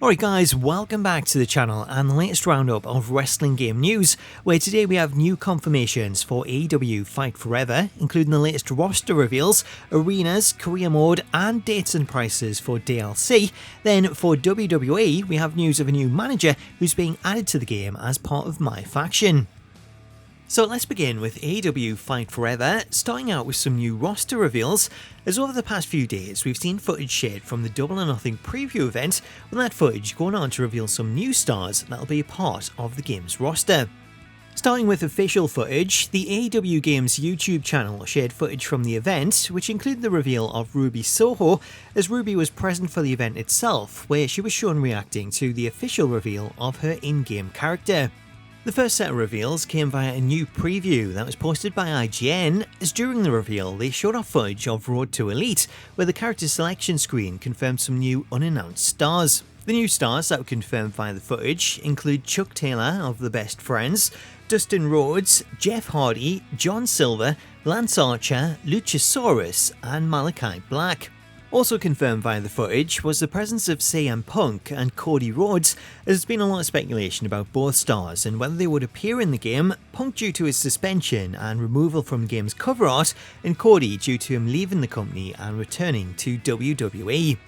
Alright guys, welcome back to the channel and the latest roundup of wrestling game news, where today we have new confirmations for AEW Fight Forever, including the latest roster reveals, arenas, career mode and dates and prices for DLC. Then for WWE, we have news of a new manager who's being added to the game as part of MyFaction. So let's begin with AEW Fight Forever, starting out with some new roster reveals, as over the past few days we've seen footage shared from the Double or Nothing preview event, with that footage going on to reveal some new stars that'll be a part of the game's roster. Starting with official footage, the AEW Games YouTube channel shared footage from the event, which included the reveal of Ruby Soho, as Ruby was present for the event itself, where she was shown reacting to the official reveal of her in-game character. The first set of reveals came via a new preview that was posted by IGN, as during the reveal they showed off footage of Road to Elite, where the character selection screen confirmed some new unannounced stars. The new stars that were confirmed via the footage include Chuck Taylor of The Best Friends, Dustin Rhodes, Jeff Hardy, John Silver, Lance Archer, Luchasaurus and Malaki Black. Also confirmed via the footage was the presence of CM Punk and Cody Rhodes, as there's been a lot of speculation about both stars and whether they would appear in the game, Punk due to his suspension and removal from the game's cover art, and Cody due to him leaving the company and returning to WWE.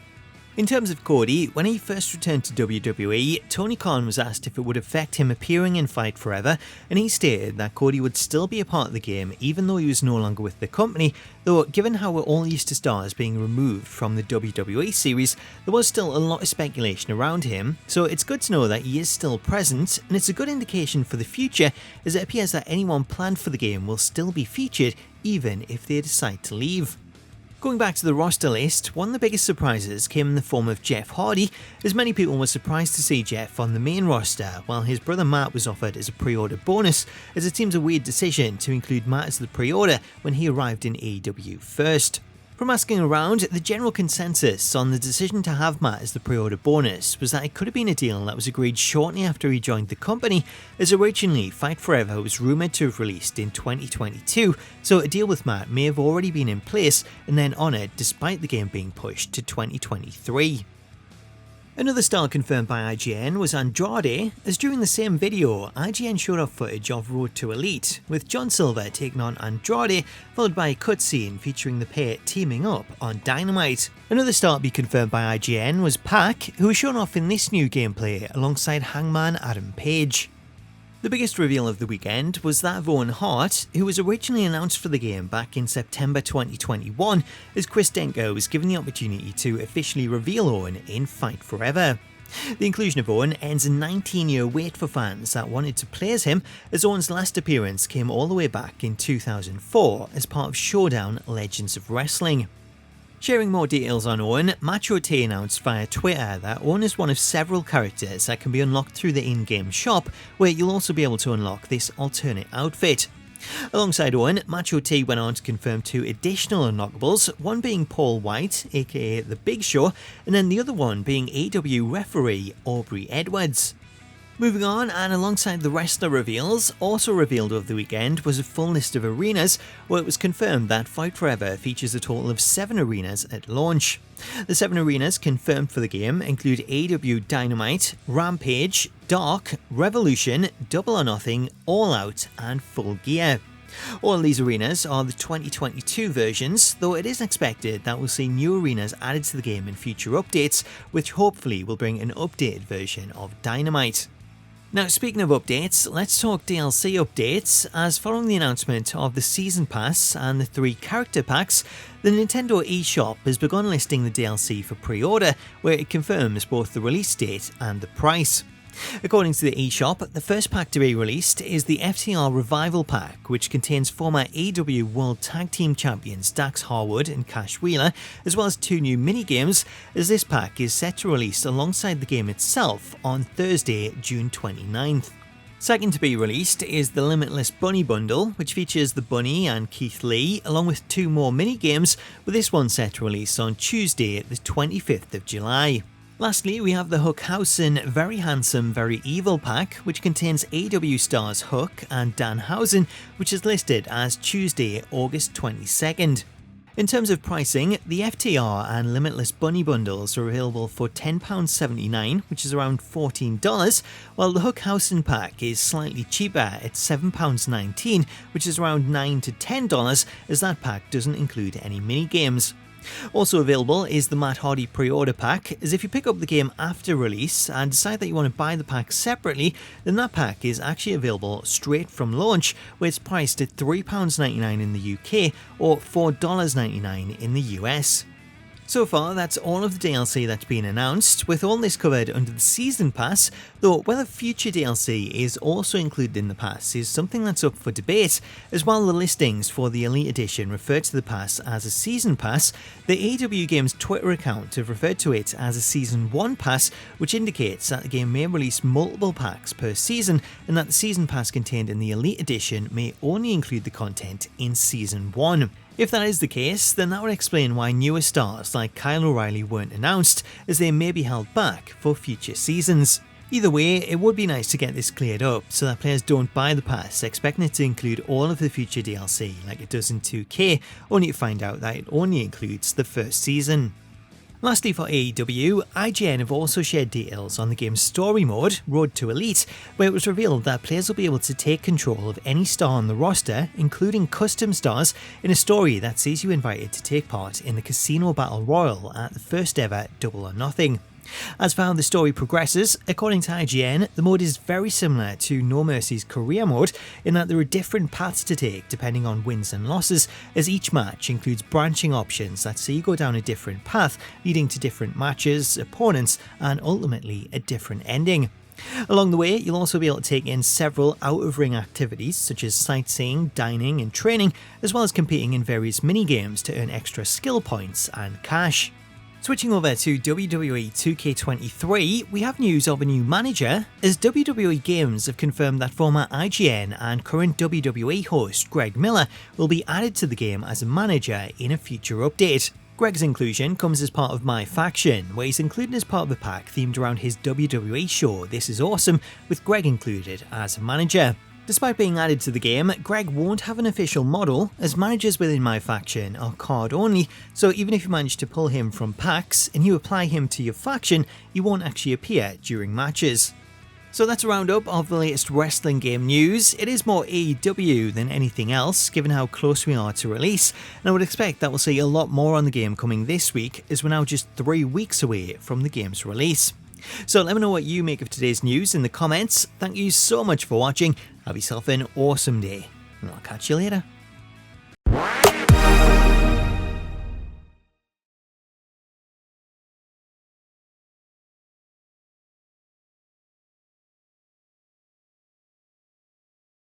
In terms of Cody, when he first returned to WWE, Tony Khan was asked if it would affect him appearing in Fight Forever, and he stated that Cody would still be a part of the game even though he was no longer with the company, though given how we're all used to stars being removed from the WWE series, there was still a lot of speculation around him, so it's good to know that he is still present, and it's a good indication for the future as it appears that anyone planned for the game will still be featured even if they decide to leave. Going back to the roster list, one of the biggest surprises came in the form of Jeff Hardy, as many people were surprised to see Jeff on the main roster, while his brother Matt was offered as a pre-order bonus, as it seems a weird decision to include Matt as the pre-order when he arrived in AEW first. From asking around, the general consensus on the decision to have Matt as the pre-order bonus was that it could have been a deal that was agreed shortly after he joined the company, as originally Fight Forever was rumoured to have released in 2022, so a deal with Matt may have already been in place and then honoured despite the game being pushed to 2023. Another star confirmed by IGN was Andrade, as during the same video, IGN showed off footage of Road to Elite, with John Silver taking on Andrade, followed by a cutscene featuring the pair teaming up on Dynamite. Another star to be confirmed by IGN was Pac, who was shown off in this new gameplay alongside Hangman Adam Page. The biggest reveal of the weekend was that of Owen Hart, who was originally announced for the game back in September 2021, as Chris Denko was given the opportunity to officially reveal Owen in Fight Forever. The inclusion of Owen ends a 19-year wait for fans that wanted to play as him, as Owen's last appearance came all the way back in 2004 as part of Showdown Legends of Wrestling. Sharing more details on Owen, Macho announced via Twitter that Owen is one of several characters that can be unlocked through the in-game shop, where you'll also be able to unlock this alternate outfit. Alongside Owen, Macho went on to confirm 2 additional unlockables, one being Paul Wight, aka The Big Show, and then the other one being AEW referee Aubrey Edwards. Moving on, and alongside the wrestler reveals, also revealed over the weekend was a full list of arenas, where it was confirmed that Fight Forever features a total of 7 arenas at launch. The 7 arenas confirmed for the game include AEW Dynamite, Rampage, Dark, Revolution, Double or Nothing, All Out and Full Gear. All of these arenas are the 2022 versions, though it is expected that we'll see new arenas added to the game in future updates, which hopefully will bring an updated version of Dynamite. Now, speaking of updates, let's talk DLC updates, as following the announcement of the Season Pass and the 3 character packs, the Nintendo eShop has begun listing the DLC for pre-order, where it confirms both the release date and the price. According to the eShop, the first pack to be released is the FTR Revival Pack, which contains former AEW World Tag Team Champions Dax Harwood and Cash Wheeler, as well as 2 new minigames, as this pack is set to release alongside the game itself on Thursday, June 29th. Second to be released is the Limitless Bunny Bundle, which features the Bunny and Keith Lee, along with 2 more minigames, with this one set to release on Tuesday, the 25th of July. Lastly, we have the Hookhausen Very Handsome Very Evil pack, which contains AEW stars Hook and Danhausen, which is listed as Tuesday, August 22nd. In terms of pricing, the FTR and Limitless Bunny bundles are available for £10.79, which is around $14, while the Hook House and Pack is slightly cheaper at £7.19, which is around $9 to $10, as that pack doesn't include any mini-games. Also available is the Matt Hardy pre-order pack, as if you pick up the game after release and decide that you want to buy the pack separately, then that pack is actually available straight from launch, where it's priced at £3.99 in the UK or $4.99 in the US. So far, that's all of the DLC that's been announced, with all this covered under the Season Pass, though whether future DLC is also included in the pass is something that's up for debate, as while the listings for the Elite Edition refer to the pass as a Season Pass, the AEW Games Twitter account have referred to it as a Season 1 Pass, which indicates that the game may release multiple packs per season, and that the Season Pass contained in the Elite Edition may only include the content in Season 1. If that is the case, then that would explain why newer stars like Kyle O'Reilly weren't announced, as they may be held back for future seasons. Either way, it would be nice to get this cleared up so that players don't buy the pass expecting it to include all of the future DLC like it does in 2K, only to find out that it only includes the first season. Lastly, for AEW, IGN have also shared details on the game's story mode, Road to Elite, where it was revealed that players will be able to take control of any star on the roster, including custom stars, in a story that sees you invited to take part in the Casino Battle Royal at the first ever Double or Nothing. As for how the story progresses, according to IGN, the mode is very similar to No Mercy's career mode in that there are different paths to take depending on wins and losses, as each match includes branching options that see you go down a different path, leading to different matches, opponents, and ultimately a different ending. Along the way, you'll also be able to take in several out-of-ring activities such as sightseeing, dining, and training, as well as competing in various mini-games to earn extra skill points and cash. Switching over to WWE 2K23, we have news of a new manager, as WWE Games have confirmed that former IGN and current WWE host Gregg Miller will be added to the game as a manager in a future update. Gregg's inclusion comes as part of MyFaction, where he's included as part of a pack themed around his WWE show This Is Awesome, with Gregg included as a manager. Despite being added to the game, Gregg won't have an official model, as managers within MyFaction are card only, so even if you manage to pull him from packs and you apply him to your faction, he won't actually appear during matches. So that's a roundup of the latest wrestling game news. It is more AEW than anything else, given how close we are to release, and I would expect that we'll see a lot more on the game coming this week, as we're now just 3 weeks away from the game's release. So let me know what you make of today's news in the comments. Thank you so much for watching. Have yourself an awesome day, and I'll catch you later.